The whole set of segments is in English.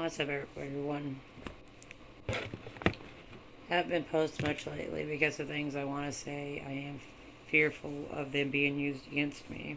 What's up, everyone? Haven't been posting much lately because of things I want to say. I am fearful of them being used against me.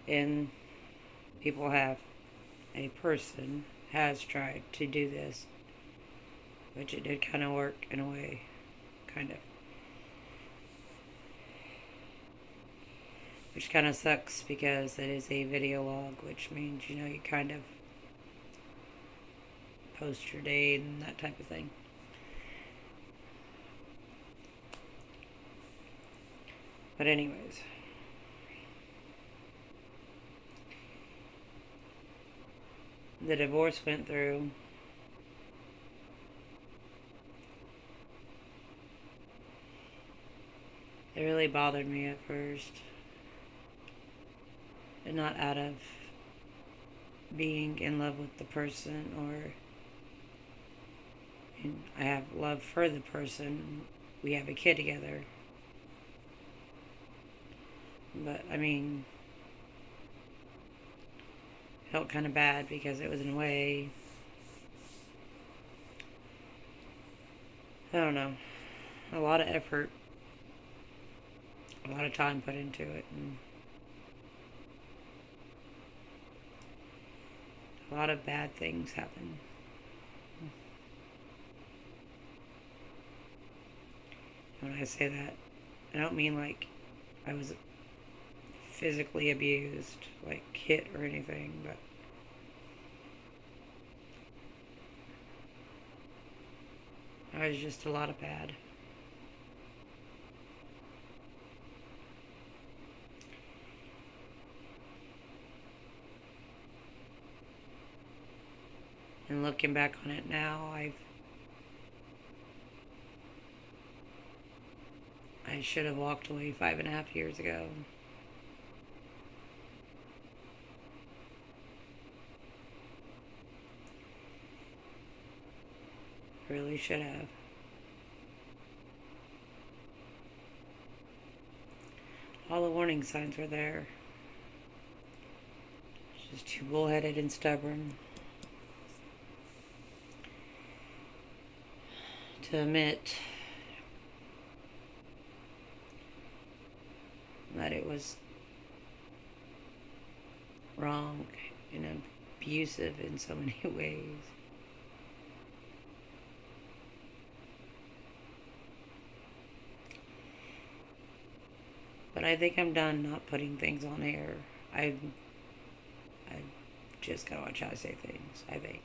And people have, a person has tried to do this, which it did kind of work in a way. Kind of. Which kind of sucks because it is a video log, which means, you kind of post your day and that type of thing. But anyways, the divorce went through. It really bothered me at first. And not out of being in love with the person, or I have love for the person. We have a kid together. But I mean, felt kind of bad because it was in a way, I don't know, a lot of effort, a lot of time put into it, and a lot of bad things happen. When I say that, I don't mean like I was physically abused, like hit or anything, but I was just a lot of bad. And looking back on it now, I should have walked away 5.5 years ago. Really should have. All the warning signs were there. Just too bullheaded and stubborn to admit that it was wrong and abusive in so many ways. But I think I'm done not putting things on air. I just gotta watch how I say things, I think.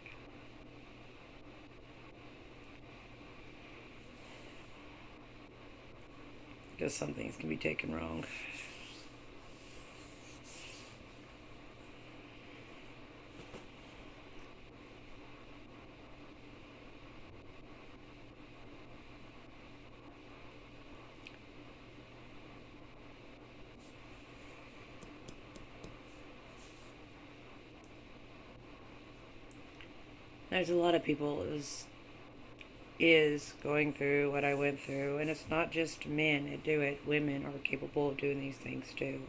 Because some things can be taken wrong. There's a lot of people is going through what I went through, and it's not just men that do it. Women are capable of doing these things too.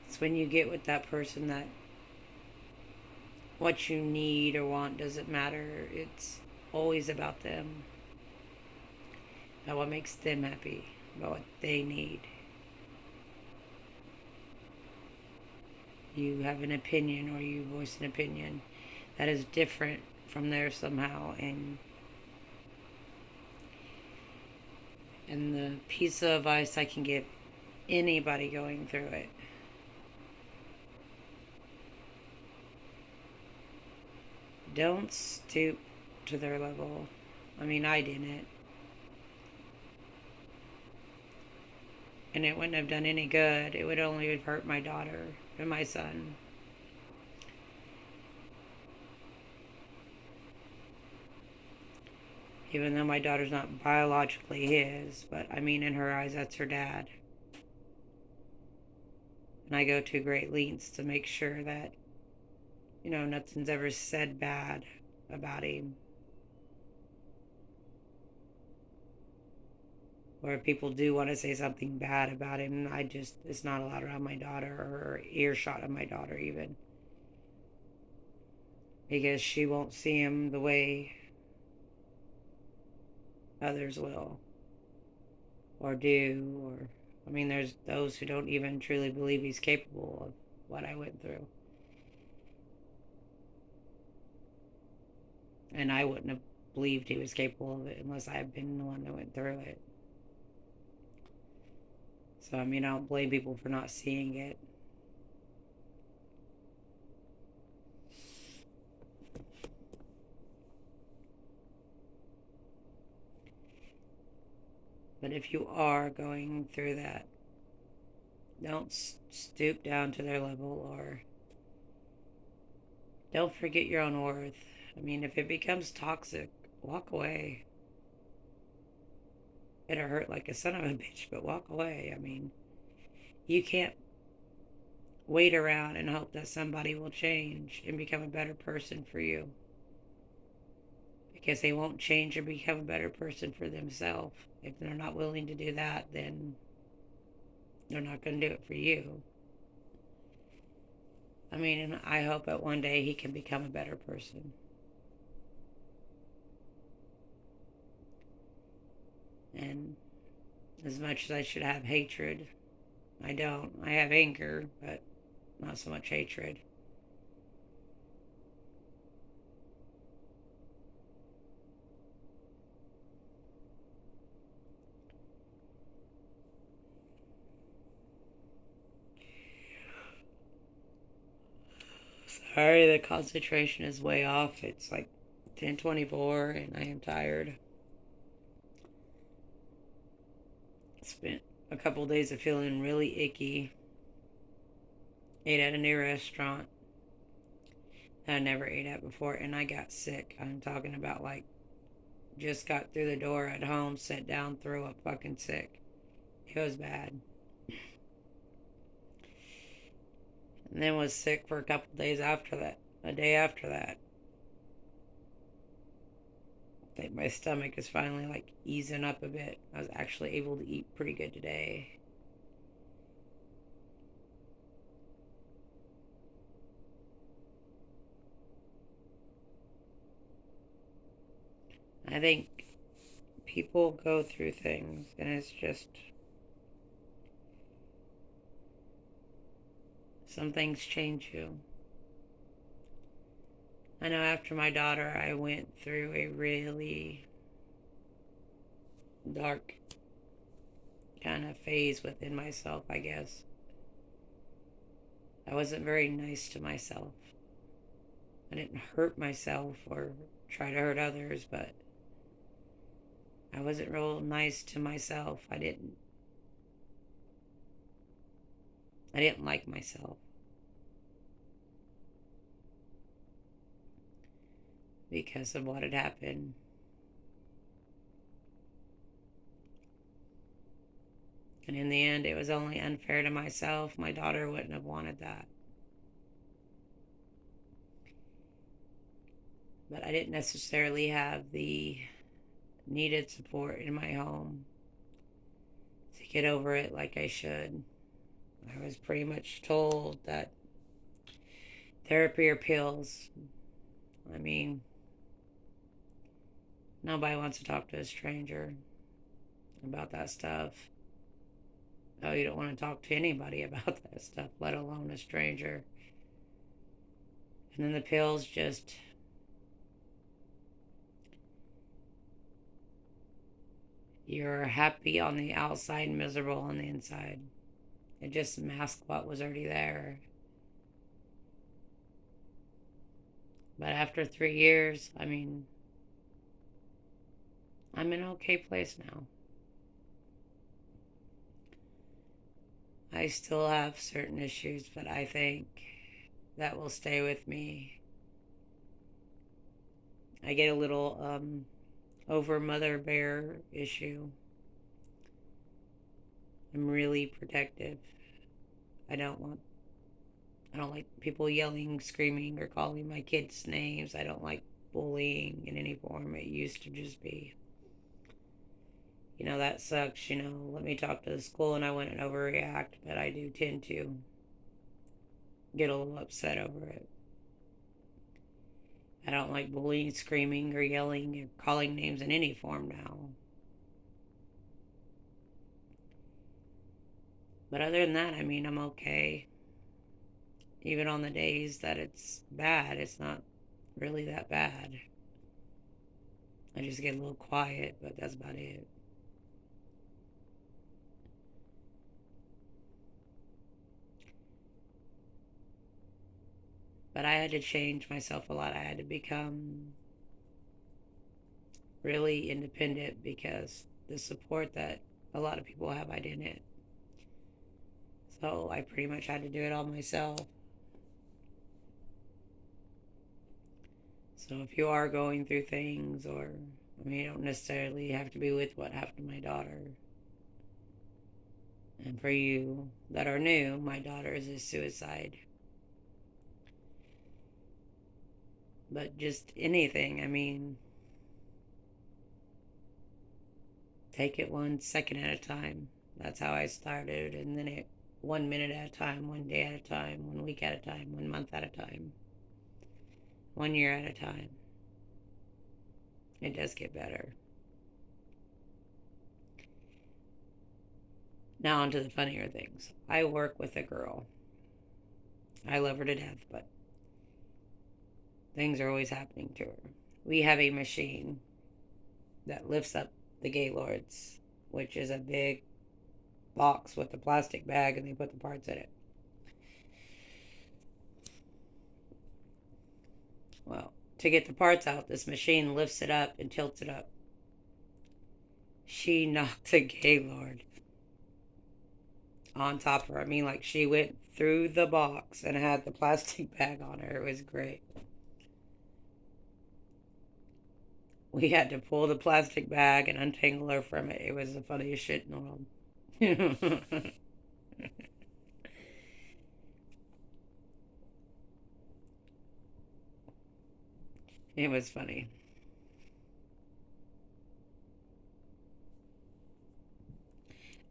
It's when you get with that person that what you need or want doesn't matter. It's always about them, about what makes them happy, about what they need. You have an opinion or you voice an opinion that is different from theirs somehow, and the piece of advice I can give anybody going through it: don't stoop to their level. I mean, I didn't, and it wouldn't have done any good. It would only have hurt my daughter and my son. Even though my daughter's not biologically his, but I mean, in her eyes, that's her dad. And I go to great lengths to make sure that, nothing's ever said bad about him. Or if people do want to say something bad about him, it's not allowed around my daughter or earshot of my daughter even. Because she won't see him the way others will or do. Or, I mean, there's those who don't even truly believe he's capable of what I went through. And I wouldn't have believed he was capable of it unless I had been the one that went through it. So, I mean, I don't blame people for not seeing it. But if you are going through that, don't stoop down to their level, or don't forget your own worth. I mean, if it becomes toxic, walk away. It'll hurt like a son of a bitch, but walk away. I mean, you can't wait around and hope that somebody will change and become a better person for you, because they won't change or become a better person for themselves. If they're not willing to do that, then they're not going to do it for you. I mean, and I hope that one day he can become a better person. And as much as I should have hatred, I don't. I have anger, but not so much hatred. Sorry, the concentration is way off. It's like 10:24 and I am tired. Spent a couple of days of feeling really icky. Ate at a new restaurant that I never ate at before, and I got sick. I'm talking about like just got through the door at home, sat down, threw up fucking sick. It was bad. And then was sick for a couple of days after that. A day after that. I think my stomach is finally like easing up a bit. I was actually able to eat pretty good today. I think people go through things and it's just some things change you. I know after my daughter, I went through a really dark kind of phase within myself, I guess. I wasn't very nice to myself. I didn't hurt myself or try to hurt others, but I wasn't real nice to myself. I didn't like myself because of what had happened. And in the end, it was only unfair to myself. My daughter wouldn't have wanted that. But I didn't necessarily have the needed support in my home to get over it like I should. I was pretty much told that therapy or pills. I mean, nobody wants to talk to a stranger about that stuff. Oh, you don't want to talk to anybody about that stuff, let alone a stranger. And then the pills just, you're happy on the outside, miserable on the inside. It just masked what was already there. But after 3 years, I mean, I'm in an okay place now. I still have certain issues, but I think that will stay with me. I get a little over mother bear issue. I'm really protective. I don't want I don't like people yelling, screaming, or calling my kids names. I don't like bullying in any form. It used to just be, That sucks. Let me talk to the school and I wouldn't overreact, but I do tend to get a little upset over it. I don't like bullying, screaming, or yelling, or calling names in any form now. But other than that, I'm okay. Even on the days that it's bad, it's not really that bad. I just get a little quiet, but that's about it. But I had to change myself a lot. I had to become really independent because the support that a lot of people have, I didn't. So I pretty much had to do it all myself. So if you are going through things, or, you don't necessarily have to be with what happened to my daughter. And for you that are new, my daughter's is suicide. But just anything, take it 1 second at a time. That's how I started. And then 1 minute at a time, 1 day at a time, 1 week at a time, 1 month at a time, 1 year at a time. It does get better. Now, on to the funnier things. I work with a girl. I love her to death, but things are always happening to her. We have a machine that lifts up the Gaylords, which is a big box with a plastic bag, and they put the parts in it. Well, to get the parts out, this machine lifts it up and tilts it up. She knocked the Gaylord on top of her. Like she went through the box and had the plastic bag on her. It was great. We had to pull the plastic bag and untangle her from it. It was the funniest shit in the world. It was funny.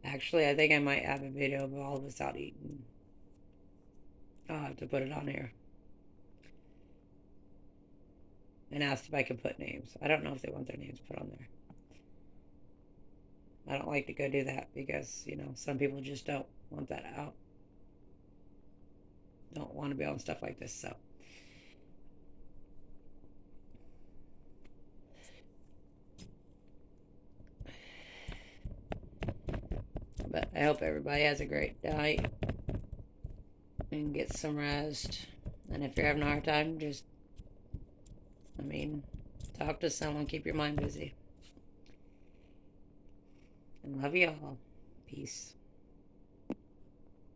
Actually, I think I might have a video of all of us out eating. I'll have to put it on here. And asked if I could put names. I don't know if they want their names put on there. I don't like to go do that because, some people just don't want that out. Don't want to be on stuff like this, so. But I hope everybody has a great night and get some rest. And if you're having a hard time, just, talk to someone, keep your mind busy. And love you all. Peace.